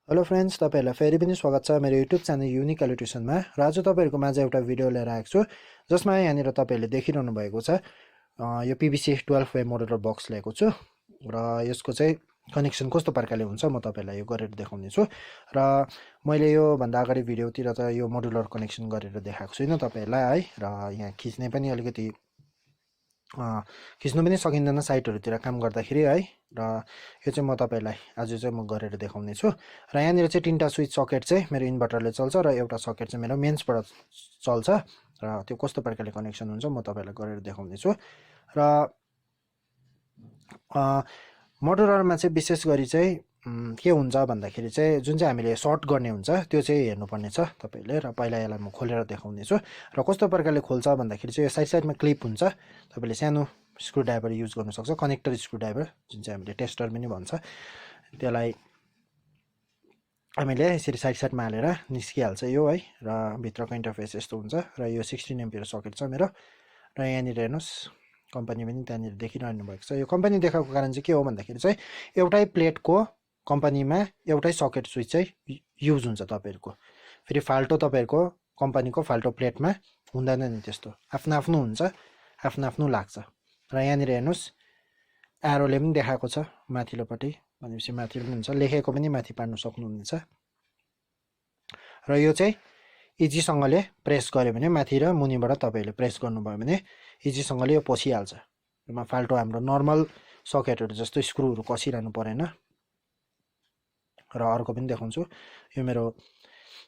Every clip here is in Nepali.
हेलो फ्रेन्ड्स, तपाईहरुलाई फेरि पनि स्वागत छ मेरो युट्युब च्यानल युनिक इलेक्ट्रिशियनमा। र आज तपाईहरुको माझ एउटा भिडियो लिएर आएको छु जसमा यहाँनिर तपाईहरुले देखिरहनु भएको छ यो पीवीसी 12 वे मोडुलर बक्स ल्याएको छु र यसको चाहिँ कनेक्सन कस्तो प्रकारले हुन्छ म तपाईहरुलाई यो गरेर देखाउने छु। र मैले यो भन्दा अगाडि भिडियोतिर त यो मोडुलर कनेक्सन गरेर देखाएको छुइन तपाईहरुलाई है। र यहाँ खिच्ने पनि अलिकति खिच्नु पनि सकिँदैन साइटहरुतिर काम गर्दाखेरि है। र यो चाहिँ म तपाईहरुलाई आज चाहिँ म गरेर देखाउने छु। र यहाँनिर चाहिँ तीनटा स्विच सकेट चाहिँ मेरो इन्भर्टरले चल्छ र एउटा सकेट चाहिँ मेरो मेन्सबाट चल्छ र त्यो कस्तो प्रकारले कनेक्सन हुन्छ म तपाईहरुलाई गरेर देखाउने छु। र मोडुलरमा चाहिँ विशेष गरी चाहिँ के हुन्छ भन्दाखेरि चाहिँ जुन चाहिँ हामीले सर्ट गर्ने हुन्छ त्यो चाहिँ हेर्नुपर्ने छ तपाईहरुले। र पहिला यसलाई म खोलेर देखाउने छु र कस्तो प्रकारले खोल्छ भन्दाखेरि चाहिँ यो साइडमा क्लिप हुन्छ, तपाईले सानो स्क्रु ड्राइभर युज गर्न सक्छ, कनेक्टर स्क्रु ड्राइभर जुन चाहिँ हामीले टेस्टर पनि भन्छ। त्यसलाई हामीले यसरी साइडमा हालेर निस्किहाल्छ यो है। र भित्रको इन्टरफेस यस्तो हुन्छ र यो 16 एम्पियर सकेट छ मेरो। र यहाँनिर हेर्नुस् कम्पनी पनि त्यहाँनिर देखिरहनु भएको छ। यो कम्पनी देखाएको कारण चाहिँ के हो भन्दाखेरि चाहिँ एउटै प्लेटको कम्पनीमा एउटै सकेट स्विच चाहिँ युज हुन्छ तपाईहरुको। फेरि फाल्टो तपाईहरुको कम्पनीको फाल्टो प्लेटमा हुँदैन नि, त्यस्तो आफ्नो आफ्नो हुन्छ, आफ्नो आफ्नो लाग्छ। र यहाँनिर हेर्नुस् एरोले पनि देखाएको छ माथिल्लोपट्टि, भनेपछि माथि पनि हुन्छ, लेखेको पनि माथि पार्न सक्नुहुनेछ। र यो चाहिँ इजीसँगले प्रेस गर्यो भने माथि र मुनिबाट तपाईहरुले प्रेस गर्नुभयो भने इजीसँगले यो पसिहाल्छ। यसमा फाल्टो हाम्रो नर्मल सकेटहरु जस्तो स्क्रुहरु कसिरहनु परेन। र अर्को पनि देखाउँछु, यो मेरो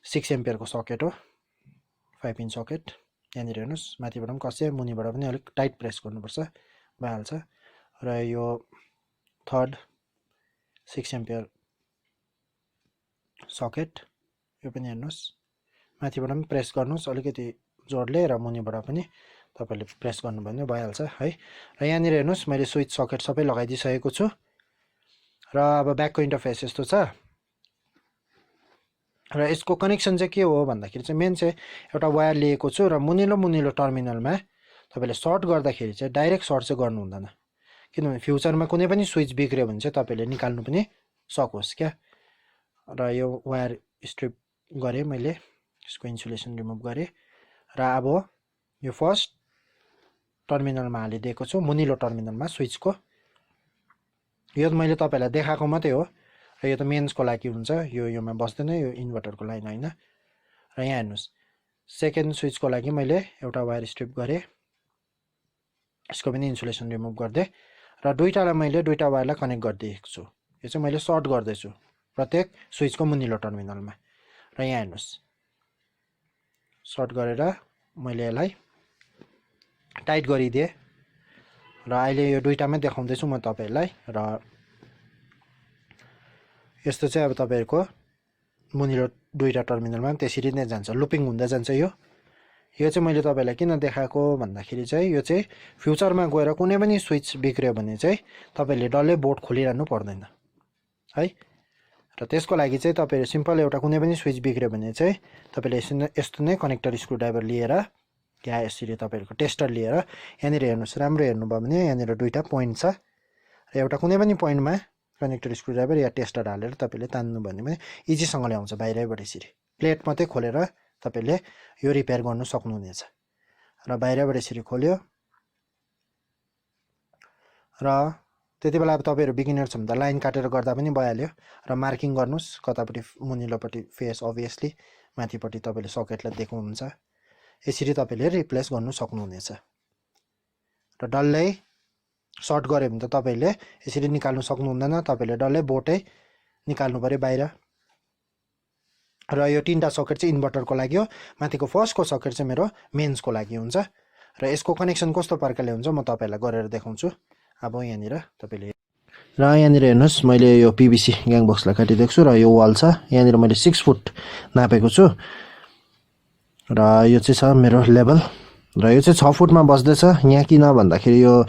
6 एम्पियरको सकेट हो, 5 पिन सकेट। यहाँनिर हेर्नुस् माथिबाट पनि कस्यो, मुनिबाट पनि अलिक टाइट प्रेस गर्नुपर्छ, भइहाल्छ। र यो थर्ड 6 एम्पियर सकेट, यो पनि हेर्नुस् माथिबाट पनि प्रेस गर्नुस् अलिकति जोडले र मुनिबाट पनि तपाईले प्रेस गर्नुभयो भने भइहाल्छ है। र यहाँनिर हेर्नुस् मैले स्विच सकेट सबै लगाइदिसकेको छु। र अब ब्याकको इन्टरफेस यस्तो छ। र यसको कनेक्सन चाहिँ के हो भन्दाखेरि चाहिँ मेन चाहिँ एउटा वायर लिएको छु र मुनिलो टर्मिनलमा तपाईले सर्ट गर्दाखेरि चाहिँ डाइरेक्ट सर्ट चाहिँ गर्नु हुँदैन, किनभने फ्युचरमा कुनै पनि स्विच बिग्रियो भने चाहिँ तपाईले निकाल्नु पनि सकोस् क्या। र यो वायर स्ट्रिप गरे मैले, यसको इन्सुलेसन रिमुभ गरे। र अब यो फर्स्ट टर्मिनलमा हालिदिएको छु, मुनिलो टर्मिनलमा स्विचको। यो मैले तपाईलाई देखाएको मात्रै हो र यो त मेन्सको लागि हुन्छ, योमा बस्दैन, यो इन्भर्टरको लाइन हैन। र यहाँ हेर्नुस् सेकेन्ड स्विचको लागि मैले एउटा वायर स्ट्रिप गरे, यसको पनि इन्सुलेसन रिमुभ गर्दै र दुईटालाई मैले दुईटा वायरलाई कनेक्ट गरिदिएको छु। यो चाहिँ मैले सर्ट गर्दै छु प्रत्येक स्विचको मुनिलो टर्मिनलमा। र यहाँ हेर्नुस् सर्ट गरेर मैले यसलाई टाइट गरिदिए। र अहिले यो दुईटामै देखाउँदै छु म तपाईहरुलाई। र यस्तो चाहिँ अब तपाईहरुको मुनिलो दुईटा टर्मिनलमा त्यसरी नै जान्छ, लुपिङ हुँदै जान्छ। यो चाहिँ मैले तपाईलाई किन देखाएको भन्दाखेरि चाहिँ यो चाहिँ फ्युचरमा गएर कुनै पनि स्विच बिग्रियो भने चाहिँ तपाईले डल्लै बोर्ड खोलिरहनु पर्दैन है। र त्यसको लागि चाहिँ तपाईहरु सिम्पल एउटा कुनै पनि स्विच बिग्रियो भने चाहिँ तपाईले यस्तो नै कनेक्टर स्क्रु ड्राइभर लिएर या यसरी तपाईहरुको टेस्टर लिएर यहाँनिर हेर्नुस्, राम्रो हेर्नुभयो भने यहाँनिर दुईटा पोइन्ट छ र एउटा कुनै पनि पोइन्टमा कनेक्टर स्क्रु ड्राइभर या टेस्टर हालेर तपाईले तान्नु भने इजीसँगले आउँछ बाहिरैबाट। यसरी प्लेट मात्रै खोलेर तपाईले यो रिपेयर गर्न सक्नुहुनेछ। र बाहिरबाट यसरी खोल्यो र त्यति बेला अब तपाईहरु बिगिनर छ भने त लाइन काटेर गर्दा पनि भइहाल्यो। र मार्किङ गर्नुस् कतापट्टि मुनिलोपट्टि फेस, अभियसली माथिपट्टि तपाईले सकेटलाई देख्नुहुन्छ, यसरी तपाईले रिप्लेस गर्नु सक्नुहुनेछ। र डल्लै सर्ट गर्यो भने त तपाईले यसरी निकाल्नु सक्नुहुँदैन, तपाईले डल्लै बोर्डै निकाल्नु पर्यो बाहिर। र यो तीनटा सकेट चाहिँ इन्भर्टरको लागि हो, माथिको फर्स्टको सकेट चाहिँ मेरो मेन्सको लागि हुन्छ। र यसको कनेक्सन कस्तो प्रकारले हुन्छ म तपाईहरुलाई गरेर देखाउँछु। अब यहाँनिर तपाईले र यहाँनिर हेर्नुस् मैले यो पीवीसी ग्याङ बक्सलाई काटिदिएको छु र यो वाल छ, यहाँनिर मैले 6 फुट नापेको छु। र यो चाहिँ छ मेरो लेभल। र यो चाहिँ 6 फुटमा बस्दैछ। यहाँ किन भन्दाखेरि यो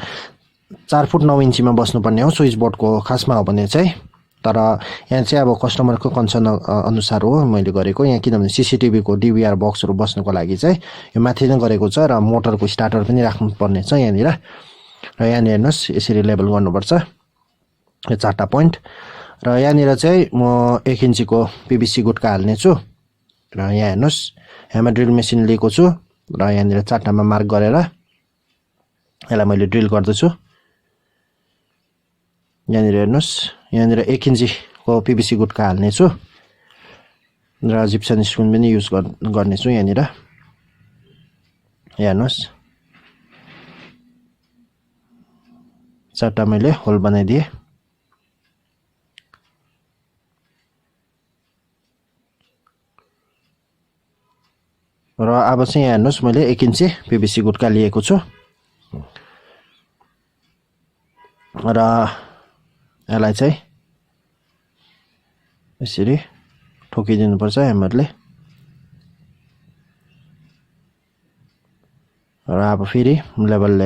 4 फुट 9 इन्चीमा बस्नुपर्ने हो स्विच बोर्डको खासमा हो भने चाहिँ। तर यहाँ चाहिँ अब कस्टमरको कन्सर्न अनुसार हो मैले गरेको। यहाँ किनभने सीसीटीभीको डीवीआर बक्सहरु बस्नको लागि चाहिँ यो माथि नै गरेको छ र मोटरको स्टार्टर पनि राख्नुपर्ने छ यहाँनिर। र यहाँनिर हेर्नुस् यसरी लेभल गर्नुपर्छ, यो 4टा पोइन्ट। र यहाँनिर चाहिँ म 1 इन्चीको PVC गुट्का हाल्ने छु र यहाँ हेर्नुस् ह्यामर ड्रिल मेसिन लिएको छु र यहाँनिर 4टामा मार्क गरेर यसलाई मैले ड्रिल गर्दैछु यहाँनिर हेर्नुस् यहाँनिर 1 इन्चीको PVC गुट्का हाल्ने छु र जिप्सन स्क्रू पनि युज गर्ने छु यहाँनिर हेर्नुस् 4टा मैले होल बनाइदिए र अब चाहिँ यहाँ हेर्नुस् मैले 1 इन्ची PVC गुट्का लिएको छु र यसलाई चाहिँ यसरी ठोकिदिनु पर्छ ह्यामरले र अब फेरि लेभल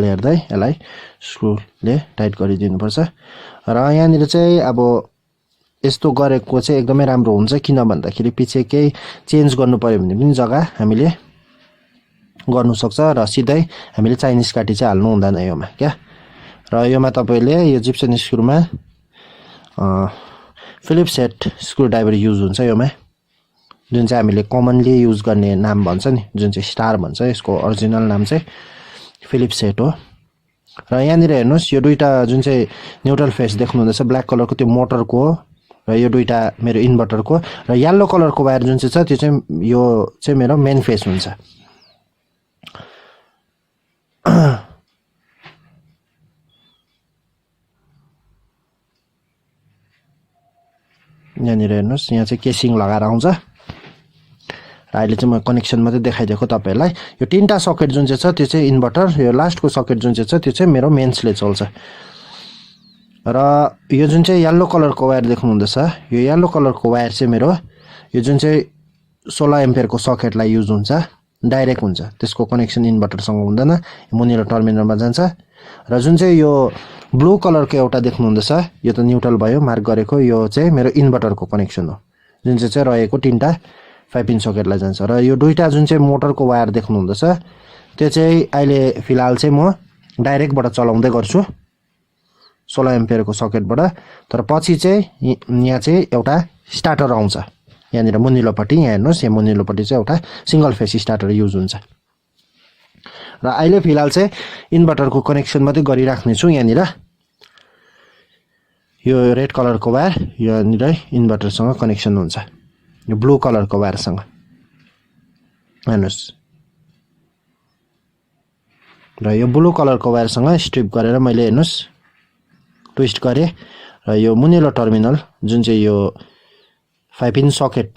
हेर्दै यसलाई स्क्रूले टाइट गरिदिनु पर्छ र यहाँनिर चाहिँ अब यस्तो गरेको चाहिँ एकदमै राम्रो हुन्छ किन भन्दाखेरि पछि केही चेन्ज गर्नु पर्यो भने पनि जग्गा हामीले गर्नु सक्छ र सिधै हामीले चाइनिज काटी चाहिँ हाल्नु हुँदैन योमा क्या र योमा तपाईले यो जिप्सन स्क्रूमा Phillips head screwdriver use हुन्छ योमा जुन चाहिँ हामीले कमनली युज गर्ने नाम भन्छ नि जुन चाहिँ स्टार भन्छ यसको ओरिजिनल नाम चाहिँ फिलिप्स हेड हो र यहाँनिर हेर्नुस् यो दुईटा जुन चाहिँ न्यूट्रल फेस देख्नु हुँदैछ ब्ल्याक कलरको त्यो मोटरको हो र यो दुईटा मेरो इन्भर्टरको र येलो कलरको वायर जुन चाहिँ छ त्यो चाहिँ यो चाहिँ मेरो मेन फेस हुन्छ यहाँनिर हेर्नुस् यहाँ चाहिँ केसिङ लगाएर आउँछ र अहिले चाहिँ म कनेक्सन मात्रै देखाइदिएको तपाईहरुलाई यो 3टा सकेट जुन चाहिँ छ त्यो चाहिँ इन्भर्टर यो लास्टको सकेट जुन चाहिँ छ त्यो चाहिँ मेरो मेन्सले चल्छ र यो जुन चाहिँ येलो कलरको वायर देख्नु हुँदैछ यो येलो कलरको वायर चाहिँ मेरो यो जुन चाहिँ 16 एम्पियरको सकेटलाई युज हुन्छ डाइरेक्ट हुन्छ त्यसको कनेक्सन इन्भर्टरसँग हुँदैन मुनिलो टर्मिनलमा जान्छ र जुन चाहिँ यो ब्लू कलरको एउटा देख्नु हुँदैछ यो त न्यूट्रल भयो मार्क गरेको यो चाहिँ मेरो इन्भर्टरको कनेक्सन हो जुन चाहिँ रहेको 3टा 5 पिन सकेटलाई जान्छ र यो दुईटा जुन चाहिँ मोटरको वायर देख्नु हुँदैछ त्यो चाहिँ अहिले फिलहाल चाहिँ म डाइरेक्टबाट चलाउँदै गर्छु 16 एम्पियरको सकेटबाट तर पछि चाहिँ यहाँ चाहिँ एउटा स्टार्टर आउँछ यहाँनिर मुनिलोपट्टि यहाँ हेर्नुस् यहाँ मुनिलोपट्टि चाहिँ एउटा सिंगल फेस स्टार्टर युज हुन्छ र अहिले फिलहाल चाहिँ इन्भर्टरको कनेक्सन मात्रै गरिराख्ने छु यहाँनिर यो रेड कलरको वायर यहाँनिर इन्भर्टरसँग कनेक्सन हुन्छ यो ब्लू कलरको वायरसँग हेर्नुस् र यो ब्लू कलरको वायरसँग स्ट्रिप गरेर मैले हेर्नुस् ट्विस्ट गरेँ र यो मुनिलो टर्मिनल जुन चाहिँ यो 5 पिन सकेट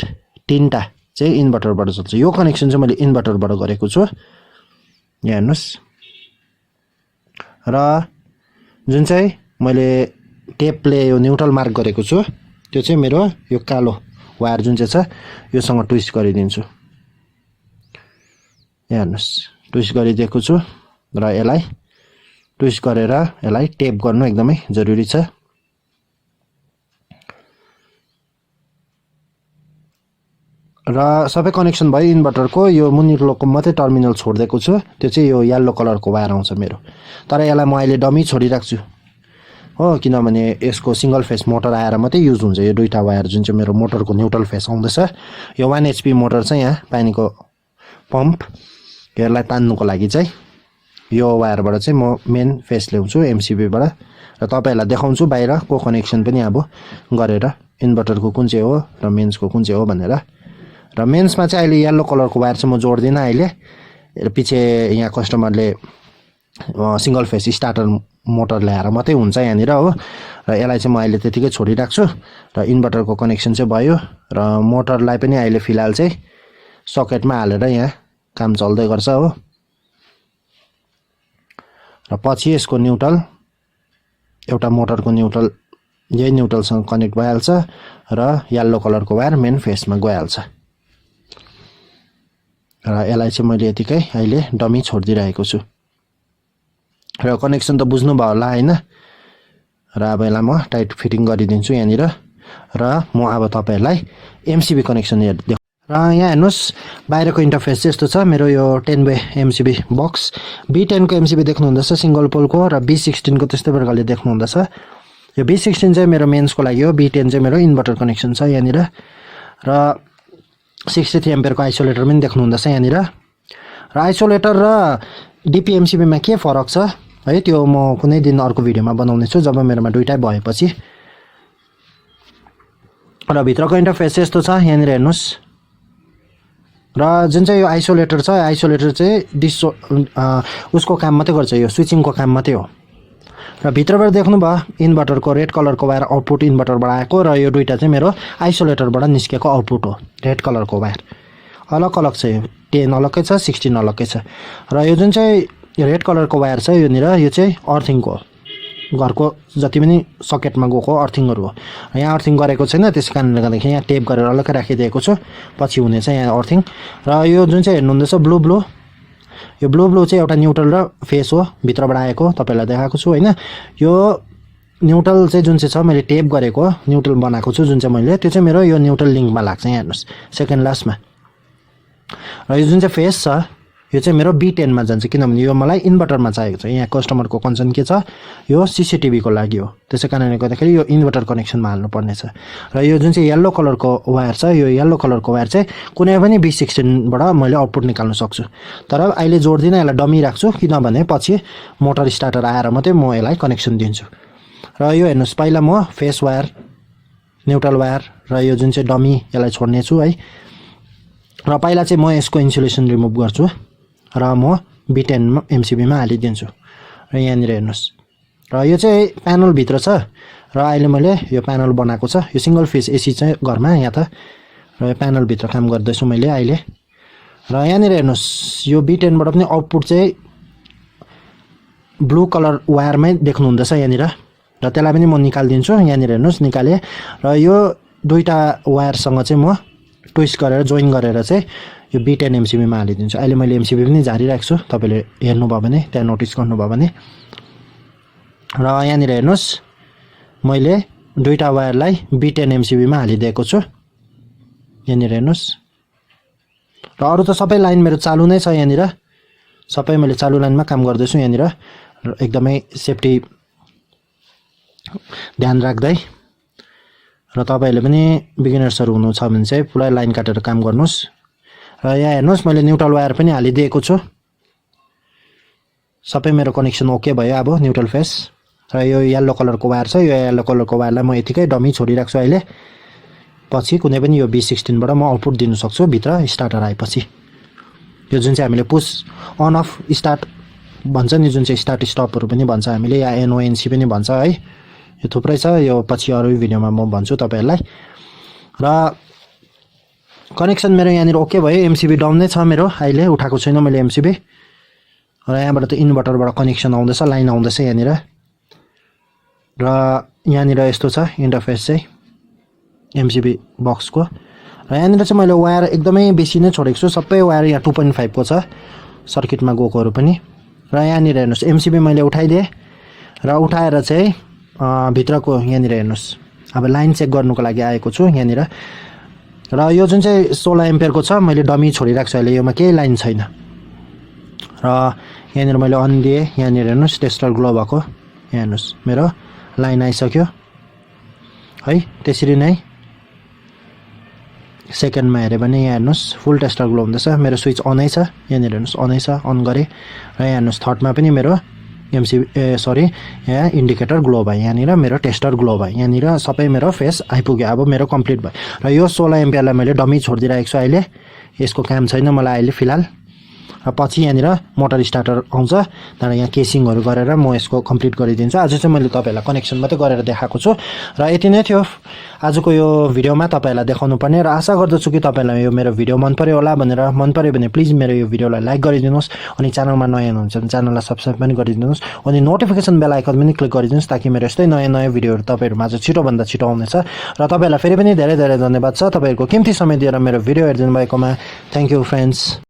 3टा चाहिँ इन्भर्टरबाट चल्छ यो कनेक्सन चाहिँ मैले इन्भर्टरबाट गरेको छु यहाँ हेर्नुस् र जुन चाहिँ मैले टेपले यो न्यूट्रल मार्क गरेको छु त्यो चाहिँ मेरो यो कालो वायर जुन चाहिँ छ योसँग ट्विस्ट गरिदिन्छु यहाँ हेर्नुस् ट्विस्ट गरिदिएको छु र यसलाई ट्विस्ट गरेर यसलाई टेप गर्नु एकदमै जरुरी छ र सबै कनेक्सन भयो इन्भर्टरको यो मुनिलोको मात्रै टर्मिनल छोड्दिएको छु त्यो चाहिँ यो येलो कलरको वायर आउँछ मेरो तर यसलाई म अहिले डमी छोडिराख्छु हो किनभने यसको सिंगल फेस मोटर आएर मात्रै युज हुन्छ यो दुईटा वायर जुन चाहिँ मेरो मोटरको न्यूट्रल फेस आउँदैछ यो 1 HP मोटर चाहिँ यहाँ पानीको पम्प यसलाई तान्नुको लागि चाहिँ यो वायरबाट चाहिँ म मेन फेस ल्याउँछु MCB बाट र तपाईहरुलाई देखाउँछु बाहिर को कनेक्सन पनि अब गरेर इन्भर्टरको कुन चाहिँ हो र मेन्सको कुन चाहिँ हो भनेर र मेन्समा चाहिँ अहिले येलो कलरको वायर चाहिँ म जोड्दिन अहिले पछि यहाँ कस्टमरले सिंगल फेस स्टार्टर मोटर ल्याएर मात्रै हुन्छ यहाँनिर हो र यसलाई चाहिँ म अहिले त्यतिकै छोडिराख्छु र इन्भर्टरको कनेक्सन चाहिँ भयो र मोटरलाई पनि अहिले फिलहाल चाहिँ सकेटमा हालेर यहाँ काम चल्दै गर्छ हो र पछि यसको न्यूट्रल एउटा मोटरको न्यूट्रल यही न्यूट्रलसँग कनेक्ट भइहाल्छ र येलो कलरको वायर मेन फेसमा गइहाल्छ र यसलाई चाहिँ मैले यतिकै अहिले डमी छोडिदिरहेको छु र कनेक्सन त बुझ्नु भयो होला हैन र अब यसलाई म टाइट फिटिङ गरिदिन्छु यहाँनिर र म अब तपाईहरुलाई MCB कनेक्सन हेर्दै र यहाँ हेर्नुस् बाहिरको इन्टरफेस चाहिँ यस्तो छ मेरो यो 10 बाइ MCB बक्स B10 को MCB देख्नु हुँदैछ सिंगल पोलको र B16 को त्यस्तै प्रकारले देख्नु हुँदैछ यो B16 चाहिँ मेरो मेन्सको लागि हो, B10 चाहिँ मेरो इन्भर्टर कनेक्सन छ यहाँनिर र 63 एम्पियरको आइसोलेटर पनि देख्नु हुँदैछ यहाँनिर र आइसोलेटर र DP-MCB मा के फरक छ है त्यो म कुनै दिन अर्को भिडियोमा बनाउने छु जब मेरोमा दुईटै भएपछि। र भित्रको इन्टरफेस यस्तो छ यहाँनिर हेर्नुस् र जुन चाहिँ यो आइसोलेटर छ आइसोलेटर चाहिँ उसको काम मात्रै गर्छ, यो स्विचिङको काम मात्रै हो। र भित्रबाट देख्नुभयो इन्भर्टरको रेड कलरको वायर आउटपुट इन्भर्टरबाट आएको र यो दुईटा चाहिँ मेरो आइसोलेटरबाट निस्केको आउटपुट हो। रेड कलरको वायर अलग अलग छ, यो 10 अलग्गै छ 16 अलग्गै छ र यो जुन चाहिँ रेड कलरको वायर छ योनिर यो चाहिँ अर्थिङको हो, घरको जति पनि सकेटमा गएको अर्थिङहरू हो। यहाँ अर्थिङ गरेको छैन त्यस कारणले गर्दाखेरि यहाँ टेप गरेर अलग्गै राखिदिएको छु, पछि हुने चाहिँ यहाँ अर्थिङ। र यो जुन चाहिँ हेर्नुहुँदैछ ब्लू यो ब्लू चाहिँ एउटा न्युट्रल र फेस हो, भित्रबाट आएको तपाईँलाई देखाएको छु होइन। यो न्युट्रल चाहिँ जुन चाहिँ छ मैले टेप गरेको न्युट्रल बनाएको छु जुन चाहिँ मैले, त्यो चाहिँ मेरो यो न्युट्रल लिङ्कमा लाग्छ यहाँ हेर्नुहोस् सेकेन्ड लास्टमा। र यो जुन चाहिँ फेस छ यो चाहिँ मेरो B10 मा जान्छ किनभने यो मलाई इन्भर्टरमा चाहिएको छ। यहाँ कस्टमरको कन्सर्न के छ, यो CCTV को लागि हो, त्यसै कारणले गर्दाखेरि यो इन्भर्टर कनेक्सनमा हाल्नुपर्ने छ। र यो जुन चाहिँ येल्लो कलरको वायर छ यो येल्लो कलरको वायर चाहिँ कुनै पनि B16 बाट मैले आउटपुट निकाल्न सक्छु, तर अहिले जोड्दिनँ, यसलाई डमी राख्छु किनभने पछि मोटर स्टार्टर आएर मात्रै म यसलाई कनेक्सन दिन्छु। र यो हेर्नुहोस् पहिला म फेस वायर न्युट्रल वायर र यो जुन चाहिँ डमी यसलाई छोड्ने छु है। र पहिला चाहिँ म यसको इन्सुलेसन रिमुभ गर्छु र म B10 MCB मा हालिदिन्छु। र यहाँनिर हेर्नुहोस् र यो चाहिँ प्यानल भित्र छ र अहिले मैले यो प्यानल बनाएको छ, यो सिंगल फेज AC चाहिँ घरमा यहाँ त, र यो प्यानल भित्र काम गर्दैछु मैले अहिले। र यहाँनिर हेर्नुहोस् यो B10 बाट पनि आउटपुट चाहिँ ब्लू कलर वायरमै देख्नुहुँदैछ यहाँनिर र त्यसलाई पनि म निकालिदिन्छु। यहाँनिर हेर्नुहोस् निकालेँ र यो दुईटा वायरसँग चाहिँ म ट्विस्ट गरेर जोइन गरेर चाहिँ यो B10 MCB मा हालिदिन्छु। अहिले मैले MCB पनि झारिरहेको छु, तपाईँले हेर्नुभयो भने त्यहाँ नोटिस गर्नुभयो भने। र यहाँनिर हेर्नुहोस् मैले दुईटा वायरलाई B10 MCB मा हालिदिएको छु, यहाँनिर हेर्नुहोस्। र अरू त सबै लाइन मेरो चालु नै छ यहाँनिर, सबै मैले चालु लाइनमा काम गर्दैछु यहाँनिर एकदमै सेफ्टी ध्यान राख्दै। र तपाईँहरूले पनि बिगिनर्सहरू हुनुहुन्छ भने चाहिँ पुरै लाइन काटेर काम गर्नुहोस्। र यहाँ हेर्नुहोस् मैले न्युट्रल वायर पनि हालिदिएको छु, सबै मेरो कनेक्सन ओके भयो अब न्युट्रल फेस। र यो येल्लो कलरको वायर छ, यो येल्लो कलरको वायरलाई म यतिकै डमी छोडिराख्छु अहिले, पछि कुनै पनि यो B16 बाट म आउटपुट दिन सक्छु भित्र स्टार्टर आएपछि। यो जुन चाहिँ हामीले पुस अन अफ स्टार्ट भन्छ नि, जुन चाहिँ स्टार्ट स्टपहरू पनि भन्छ हामीले, या NONC पनि भन्छ है, यो थुप्रै छ, यो पछि अरू भिडियोमा म भन्छु तपाईँहरूलाई। र कनेक्सन मेरो यहाँनिर ओके भयो, MCB डाउन नै छ मेरो, अहिले उठाएको छैन मैले MCB। र यहाँबाट त इन्भर्टरबाट कनेक्सन आउँदैछ, लाइन आउँदैछ यहाँनिर। र यहाँनिर यस्तो छ इन्टरफेस चाहिँ MCB बक्सको। र यहाँनिर चाहिँ मैले वायर एकदमै बेसी नै छोडेको छु, सबै वायर यहाँ 2.5 को छ सर्किटमा गएकोहरू पनि। र यहाँनिर हेर्नुहोस् MCB मैले उठाइदिएँ र उठाएर चाहिँ भित्रको यहाँनिर हेर्नुहोस् अब लाइन चेक गर्नुको लागि आएको छु यहाँनिर। र यो जुन चाहिँ 16 एम्पियरको छ मैले डमी छोडिराख्छु अहिले, योमा केही लाइन छैन। र यहाँनिर मैले अन दिएँ, यहाँनिर हेर्नुहोस् टेस्टर ग्लो भएको, यहाँ हेर्नुहोस् मेरो लाइन आइसक्यो है। त्यसरी नै सेकेन्डमा हेऱ्यो भने यहाँ हेर्नुहोस् फुल टेस्टर ग्लो हुँदैछ, मेरो स्विच अनै छ, यहाँनिर हेर्नुहोस् अनै छ, अन गरेँ। र यहाँ हेर्नुहोस् थर्डमा पनि मेरो यहाँ इन्डिकेटर ग्लो भयो, यहाँनिर मेरो टेस्टर ग्लो भयो, यहाँनिर सबै मेरो फेस आइपुग्यो, अब मेरो कम्प्लिट भयो। र यो 16 एम्पियरलाई मैले डमी छोडिदिइरहेको छु अहिले, यसको काम छैन मलाई अहिले फिलहाल। र पछि यहाँनिर मोटर स्टार्टर आउँछ, तर यहाँ केसिङहरू गरेर म यसको कम्प्लिट गरिदिन्छु। आज चाहिँ मैले तपाईँहरूलाई कनेक्सन मात्रै गरेर देखाएको छु। र यति नै थियो आजको यो भिडियोमा तपाईँहरूलाई देखाउनु पर्ने। र आशा गर्दछु कि तपाईँलाई यो मेरो भिडियो मन पर्यो होला भनेर, मन पर्यो भने प्लिज मेरो यो भिडियोलाई लाइक गरिदिनुहोस्, अनि च्यानलमा नयाँ हुनुहुन्छ भने च्यानललाई सब्सक्राइब पनि गरिदिनुहोस्, अनि नोटिफिकेसन बेल आइकन पनि क्लिक गरिदिनुहोस् ताकि मेरो यस्तै नयाँ नयाँ भिडियोहरू तपाईँहरूमा आज छिटोभन्दा छिटो आउनेछ। र तपाईँहरूलाई फेरि पनि धेरै धेरै धन्यवाद छ तपाईँहरूको कीमती समय दिएर मेरो भिडियो हेरिदिनु भएकोमा। Thank you friends.